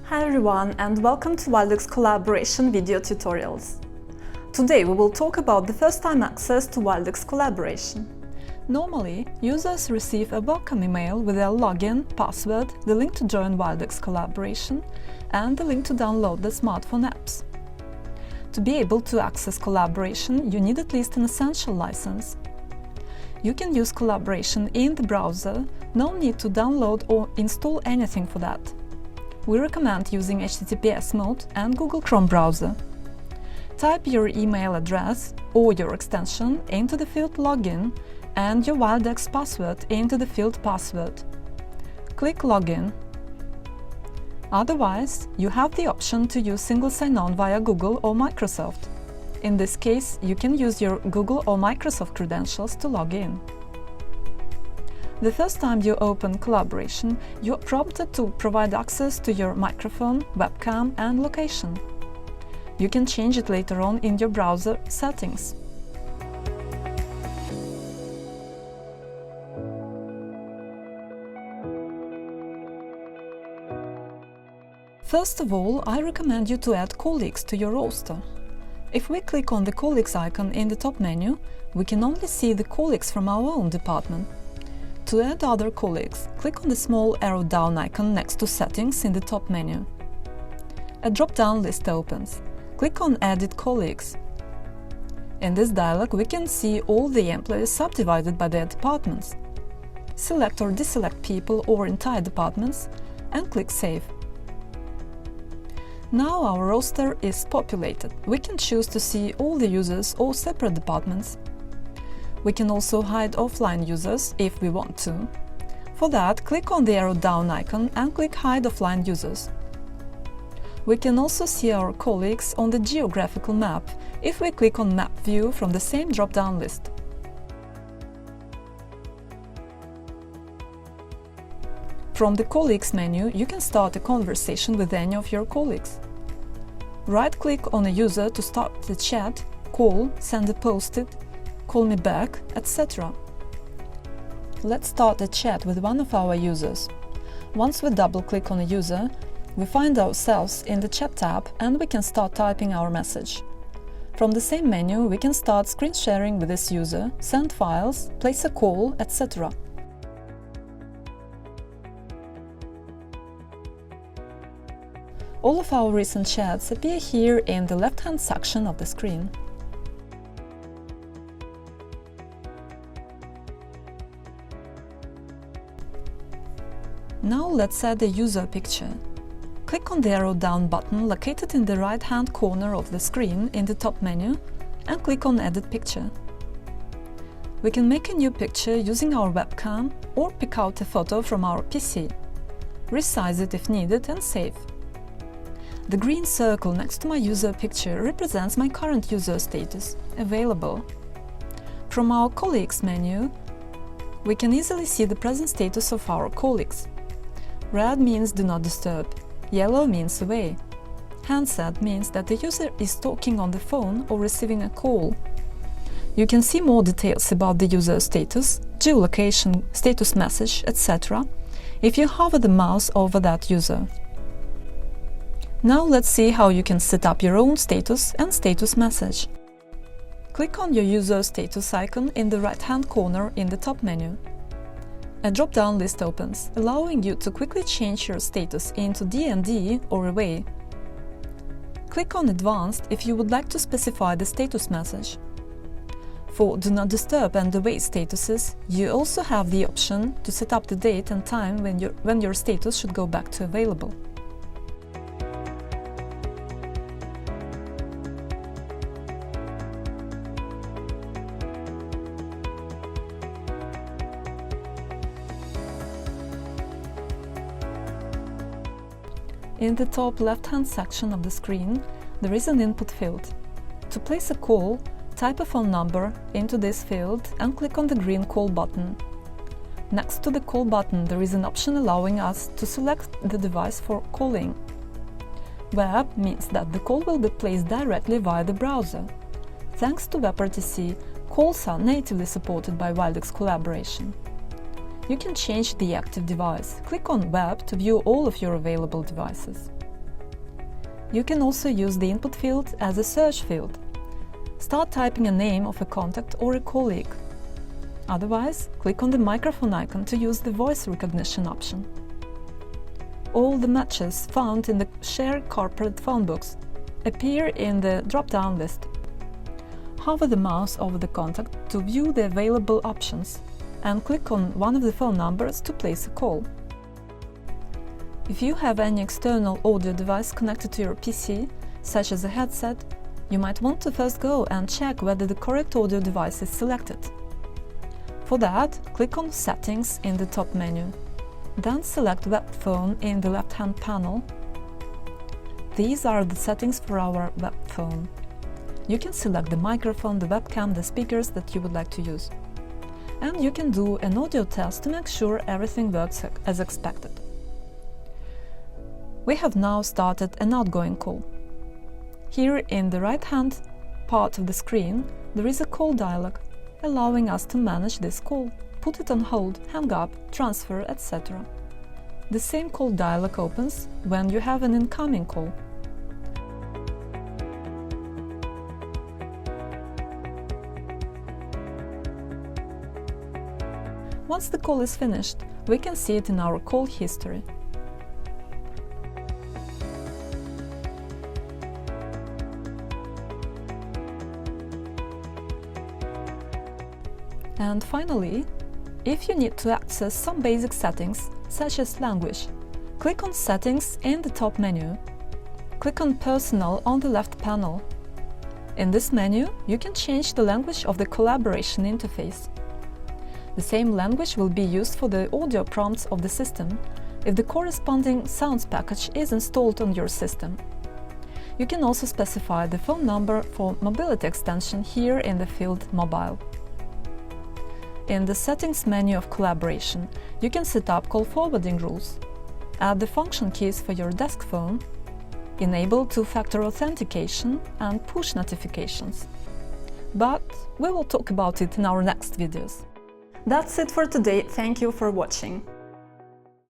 Hi everyone and welcome to Wildix collaboration video tutorials. Today we will talk about the first-time access to Wildix collaboration. Normally, users receive a welcome email with their login, password, the link to join Wildix collaboration and the link to download the smartphone apps. To be able to access collaboration, you need at least an essential license. You can use collaboration in the browser, no need to download or install anything for that. We recommend using HTTPS mode and Google Chrome browser. Type your email address or your extension into the field Login and your Wildix password into the field Password. Click Login. Otherwise, you have the option to use single sign-on via Google or Microsoft. In this case, you can use your Google or Microsoft credentials to log in. The first time you open collaboration, you are prompted to provide access to your microphone, webcam and location. You can change it later on in your browser settings. First of all, I recommend you to add colleagues to your roster. If we click on the colleagues icon in the top menu, we can only see the colleagues from our own department. To add other colleagues, click on the small arrow down icon next to Settings in the top menu. A drop-down list opens. Click on Edit Colleagues. In this dialog, we can see all the employees subdivided by their departments. Select or deselect people or entire departments and click Save. Now our roster is populated. We can choose to see all the users or separate departments. We can also hide offline users if we want to. For that, click on the arrow down icon and click Hide Offline Users. We can also see our colleagues on the geographical map if we click on Map View from the same drop-down list. From the Colleagues menu, you can start a conversation with any of your colleagues. Right-click on a user to start a chat, call, send a post-it, call me back, etc. Let's start a chat with one of our users. Once we double-click on a user, we find ourselves in the Chat tab and we can start typing our message. From the same menu, we can start screen sharing with this user, send files, place a call, etc. All of our recent chats appear here in the left-hand section of the screen. Now let's add a user picture. Click on the arrow down button located in the right-hand corner of the screen in the top menu and click on Edit Picture. We can make a new picture using our webcam or pick out a photo from our PC. Resize it if needed and save. The green circle next to my user picture represents my current user status, Available. From our Colleagues menu, we can easily see the present status of our colleagues. Red means Do Not Disturb, yellow means Away. Handset means that the user is talking on the phone or receiving a call. You can see more details about the user status, geolocation, status message, etc. if you hover the mouse over that user. Now let's see how you can set up your own status and status message. Click on your user status icon in the right-hand corner in the top menu. A drop-down list opens, allowing you to quickly change your status into DND or Away. Click on Advanced if you would like to specify the status message. For Do Not Disturb and Away statuses, you also have the option to set up the date and time when your status should go back to Available. In the top left-hand section of the screen, there is an input field. To place a call, type a phone number into this field and click on the green Call button. Next to the Call button, there is an option allowing us to select the device for calling. Web means that the call will be placed directly via the browser. Thanks to WebRTC, calls are natively supported by Wildix collaboration. You can change the active device. Click on Web to view all of your available devices. You can also use the input field as a search field. Start typing a name of a contact or a colleague. Otherwise, click on the microphone icon to use the voice recognition option. All the matches found in the shared corporate phone books appear in the drop-down list. Hover the mouse over the contact to view the available options and click on one of the phone numbers to place a call. If you have any external audio device connected to your PC, such as a headset, you might want to first go and check whether the correct audio device is selected. For that, click on Settings in the top menu. Then select Web Phone in the left-hand panel. These are the settings for our web phone. You can select the microphone, the webcam, the speakers that you would like to use. And you can do an audio test to make sure everything works as expected. We have now started an outgoing call. Here in the right-hand part of the screen, there is a call dialog, allowing us to manage this call, put it on hold, hang up, transfer, etc. The same call dialog opens when you have an incoming call. Once the call is finished, we can see it in our call history. And finally, if you need to access some basic settings, such as language, click on Settings in the top menu. Click on Personal on the left panel. In this menu, you can change the language of the collaboration interface. The same language will be used for the audio prompts of the system if the corresponding sounds package is installed on your system. You can also specify the phone number for mobility extension here in the field Mobile. In the Settings menu of Collaboration, you can set up call forwarding rules, add the function keys for your desk phone, enable two-factor authentication and push notifications. But we will talk about it in our next videos. That's it for today, thank you for watching.